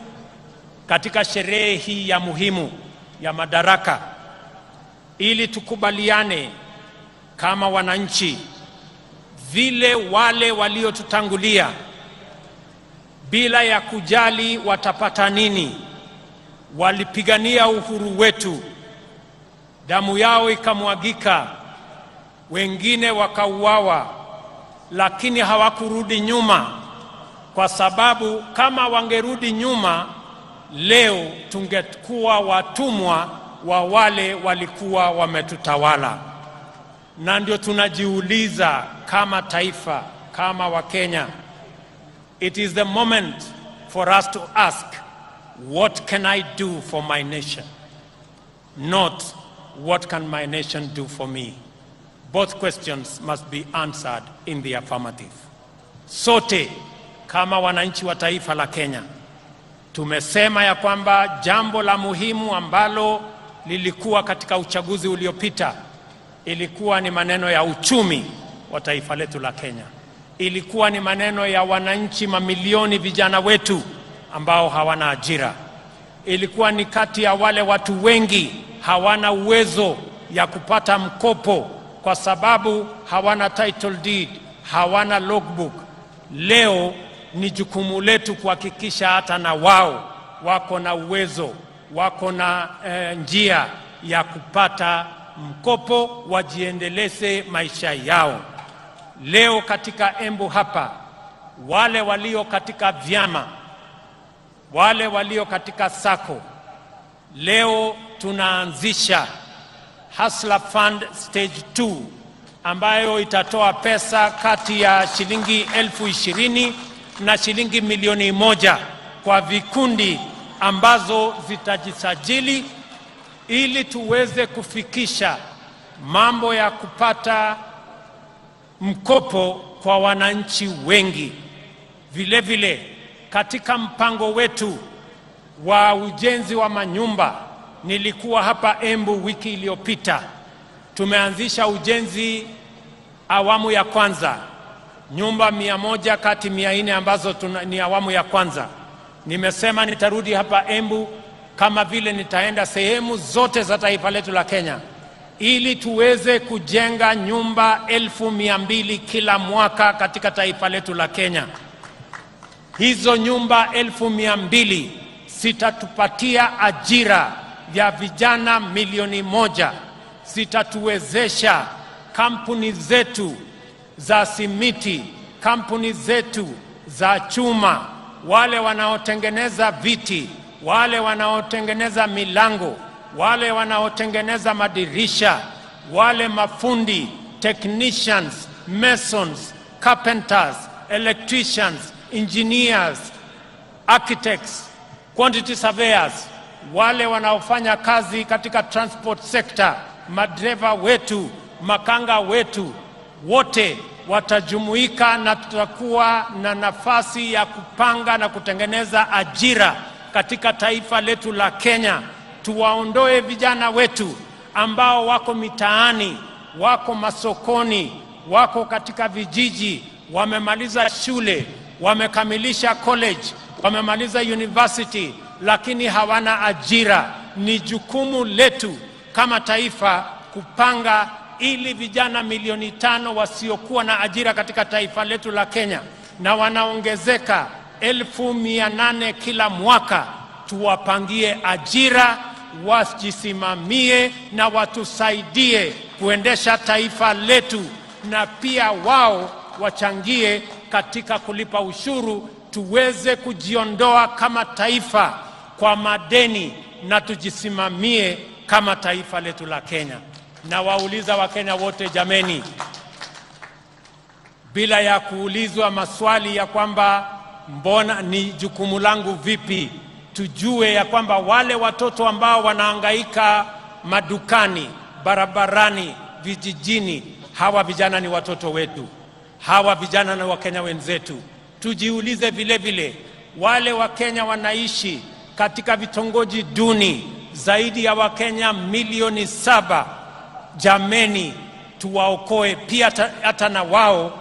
katika sherehe hii ya muhimu ya Madaraka ili tukubaliane kama wananchi vile wale waliotutangulia bila ya kujali watapata nini walipigania uhuru wetu, damu yao ikamwagika, wengine wakauawa, lakini hawakurudi nyuma, kwa sababu kama wangerudi nyuma leo tungekuwa watumwa wa wale walikuwa wametutawala. Na ndio tunajiuliza kama taifa, kama Wakenya, it is the moment for us to ask, what can I do for my nation? Not, what can my nation do for me? Both questions must be answered in the affirmative. Sote kama wananchi wa taifa la Kenya tumesema ya kwamba jambo la muhimu ambalo lilikuwa katika uchaguzi uliopita ilikuwa ni maneno ya uchumi wa taifa letu la Kenya. Ilikuwa ni maneno ya wananchi mamilioni vijana wetu ambao hawana ajira. Ilikuwa ni kati ya wale watu wengi hawana uwezo ya kupata mkopo kwa sababu hawana title deed, hawana logbook. Leo ni jukumu letu kuhakikisha hata na wao wako na uwezo, wako na njia ya kupata mkopo wajiendeleze maisha yao. Leo katika Embu hapa, wale walio katika vyama, wale walio katika sako, leo tunaanzisha Hustler Fund Stage 2 ambayo itatoa pesa kati ya shilingi 20,000 na shilingi 1,000,000 kwa vikundi ambazo zitajisajili ili tuweze kufikisha mambo ya kupata mkopo kwa wananchi wengi. Vile vile katika mpango wetu wa ujenzi wa manyumba, nilikuwa hapa Embu wiki iliyopita, tumeanzisha ujenzi awamu ya kwanza, nyumba 100 kati 400 ambazo ni awamu ya kwanza. Nimesema nitarudi hapa Embu kama vile nitaenda sehemu zote za taifa letu la Kenya ili tuweze kujenga nyumba 200,000 kila mwaka katika taifa letu la Kenya. Hizo nyumba 200,000 zitatupatia ajira ya vijana 1,000,000, zitatuwezesha kampuni zetu za simiti, kampuni zetu za chuma, wale wanaotengeneza viti, wale wanaotengeneza milango, wale wanaotengeneza madirisha, wale mafundi, technicians, masons, carpenters, electricians, engineers, architects, quantity surveyors, wale wanaofanya kazi katika transport sector, madereva wetu, makanga wetu, wote watajumuika na tutakuwa na nafasi ya kupanga na kutengeneza ajira katika taifa letu la Kenya. Tuwaondoe vijana wetu ambao wako mitaani, wako masokoni, wako katika vijiji, wamemaliza shule, wamekamilisha college, wamemaliza university, lakini hawana ajira. Ni jukumu letu kama taifa kupanga ili vijana milioni 5 wasiokuwa na ajira katika taifa letu la Kenya, na wanaongezeka 1,800 kila mwaka, tuwapangie ajira, wajisimamie na watusaidie kuendesha taifa letu, na pia wao wachangie katika kulipa ushuru, tuweze kujiondoa kama taifa kwa madeni na tujisimamie kama taifa letu la Kenya. Na wauliza Wakenya wote, jameni, bila ya kuulizwa maswali ya kwamba mbona ni jukumu langu vipi, tujue ya kwamba wale watoto ambao wanahangaika madukani, barabarani, vijijini, hawa vijana ni watoto wetu, hawa vijana na Wakenya wenzetu. Tujiulize vile vile wale Wakenya wanaishi katika vitongoji duni, zaidi ya Wakenya milioni 7. Jameni, tuwaokoe pia, hata na wao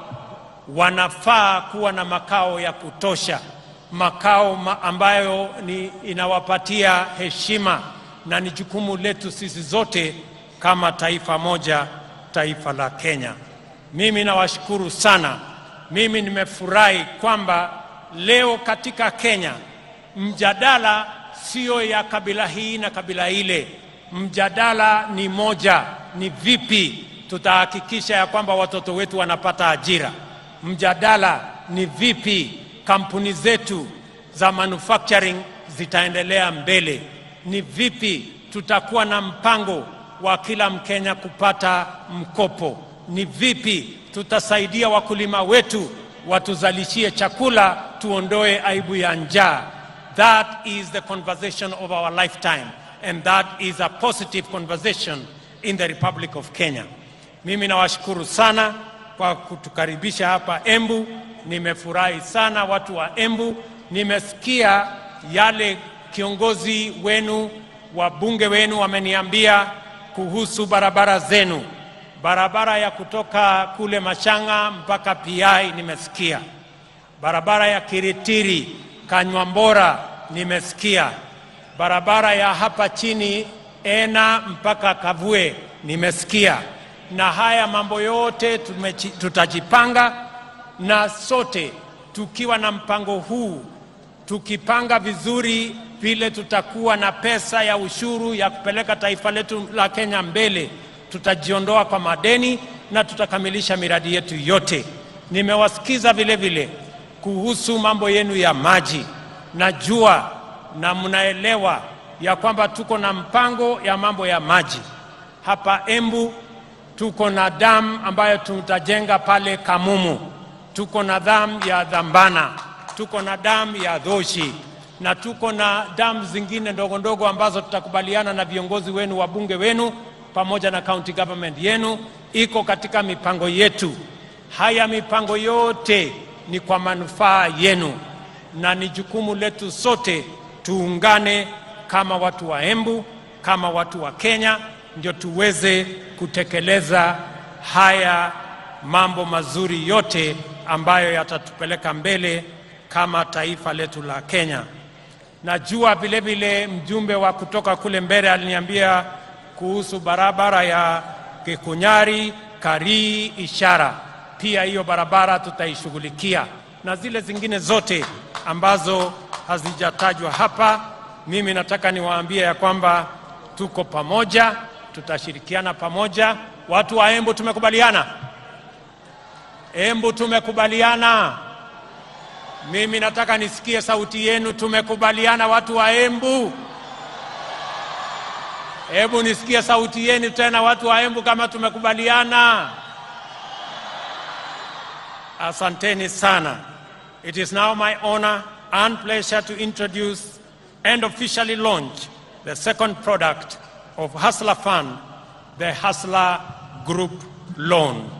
wanafaa kuwa na makao ya kutosha, makao ambayo inawapatia heshima, na ni jukumu letu sisi zote kama taifa moja, taifa la Kenya. Mimi nawashukuru sana. Mimi nimefurahi kwamba leo katika Kenya mjadala sio ya kabila hii na kabila ile. Mjadala ni moja, ni vipi tutahakikisha ya kwamba watoto wetu wanapata ajira. Mjadala ni vipi kampuni zetu za manufacturing zitaendelea mbele. Ni vipi tutakuwa na mpango wa kila Mkenya kupata mkopo. Ni vipi tutasaidia wakulima wetu watuzalishie chakula, tuondoe aibu ya njaa. That is the conversation of our lifetime, and that is a positive conversation in the Republic of Kenya. Mimi nawashukuru sana kwa kutukaribisha hapa Embu. Nimefurahi sana watu wa Embu. Nimesikia yale kiongozi wenu, wabunge wenu wameniambia kuhusu barabara zenu. Barabara ya kutoka kule Mashanga mpaka PI nimesikia. Barabara ya Kiritiri, Kanywambora nimesikia. Barabara ya hapa chini Ena mpaka Kavue nimesikia. Na haya mambo yote tutajipanga, na sote tukiwa na mpango huu, tukipanga vizuri vile tutakuwa na pesa ya ushuru ya kupeleka taifa letu la Kenya mbele, tutajiondoa kwa madeni na tutakamilisha miradi yetu yote. Nimewasikiza vile vile kuhusu mambo yenu ya maji. Najua na mnaelewa ya kwamba tuko na mpango ya mambo ya maji. Hapa Embu tuko na dam ambayo tutajenga pale Kamumu. Tuko na dam ya Dhambana, tuko na dam ya Dhoshi, na tuko na dam zingine ndogo ndogo ambazo tutakubaliana na viongozi wenu, wabunge wenu pamoja na county government yenu. Iko katika mipango yetu. Haya mipango yote ni kwa manufaa yenu, na ni jukumu letu sote tuungane kama watu wa Embu, kama watu wa Kenya, ndio tuweze kutekeleza haya mambo mazuri yote ambayo yatatupeleka mbele kama taifa letu la Kenya. Najua vile vile mjumbe wa kutoka kule mbele aliniambia kuhusu barabara ya Kikunyari, Karii, Ishara. Pia hiyo barabara tutaishughulikia, na zile zingine zote ambazo hazijatajwa hapa. Mimi nataka niwaambie ya kwamba tuko pamoja, tutashirikiana pamoja. Watu wa Embu tumekubaliana? Embu tumekubaliana? Mimi nataka nisikie sauti yenu. Tumekubaliana watu wa Embu? Hebu nisikie sauti yenu tena watu wa Embu kama tumekubaliana. Asanteni sana. It is now my honor and pleasure to introduce and officially launch the second product of Hustler Fund, the Hustler Group Loan.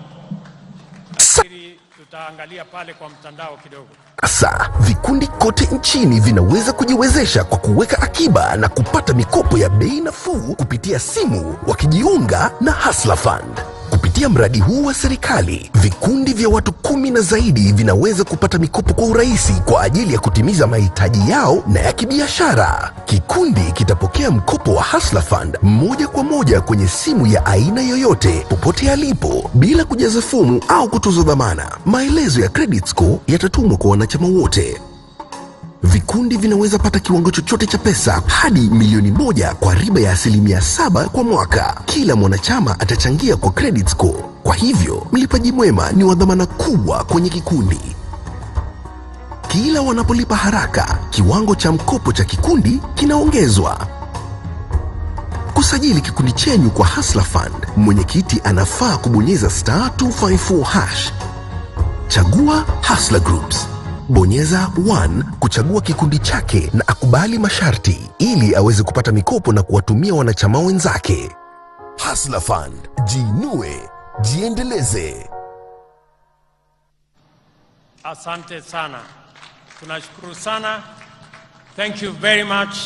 Tutaangalia pale kwa mtandao kidogo. Sasa vikundi kote nchini vinaweza kujiwezesha kwa kuweka akiba na kupata mikopo ya bei nafuu kupitia simu wakijiunga na Hustler Fund. Kupitia Kupitia mradi huu wa serikali, vikundi vya watu 10 na zaidi vinaweza kupata mikopo kwa urahisi kwa ajili ya kutimiza mahitaji yao na ya kibiashara. Kikundi kitapokea mkopo wa Hustler Fund moja kwa moja kwenye simu ya aina yoyote popote alipo bila kujaza fomu au kutozwa dhamana. Maelezo ya credit score yatatumwa kwa wanachama wote. Vikundi vinaweza pata kiwango chochote cha pesa hadi milioni 1 kwa riba ya 7% kwa mwaka. Kila mwanachama atachangia kwa credit score. Kwa hivyo, mlipaji mwema ni wa dhamana kubwa kwenye kikundi. Kila wanapolipa haraka, kiwango cha mkopo cha kikundi kinaongezwa. Kusajili kikundi chenyu kwa Hustler Fund, mwenyekiti anafaa kubonyeza *254#. Chagua Hustler Groups. Bonyeza 1 kuchagua kikundi chake na akubali masharti ili aweze kupata mikopo na kuwatumia wanachama wenzake. Hustler Fund, jiinue, jiendeleze. Asante sana. Tunashukuru sana. Thank you very much.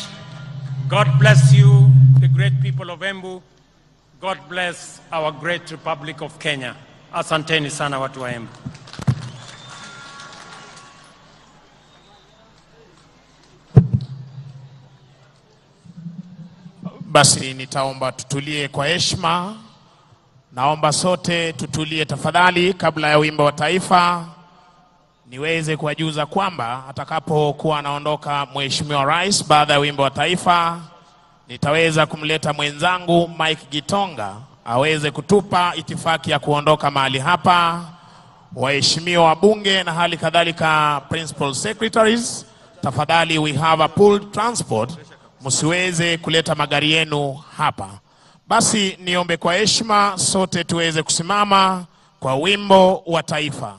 God bless you, the great people of Embu. God bless our great Republic of Kenya. Asanteni sana watu wa Embu. Basi nitaomba tutulie kwa heshima. Naomba sote tutulie tafadhali kabla ya wimbo wa taifa. Niweze kuwajuza kwamba atakapokuwa anaondoka Mheshimiwa Rais baada ya wimbo wa taifa, nitaweza kumleta mwenzangu Mike Gitonga aweze kutupa itifaki ya kuondoka mahali hapa. Waheshimiwa wabunge na hali kadhalika principal secretaries, tafadhali we have a pooled transport. Msiweze kuleta magari yenu hapa. Basi niombe kwa heshima sote tuweze kusimama kwa wimbo wa taifa.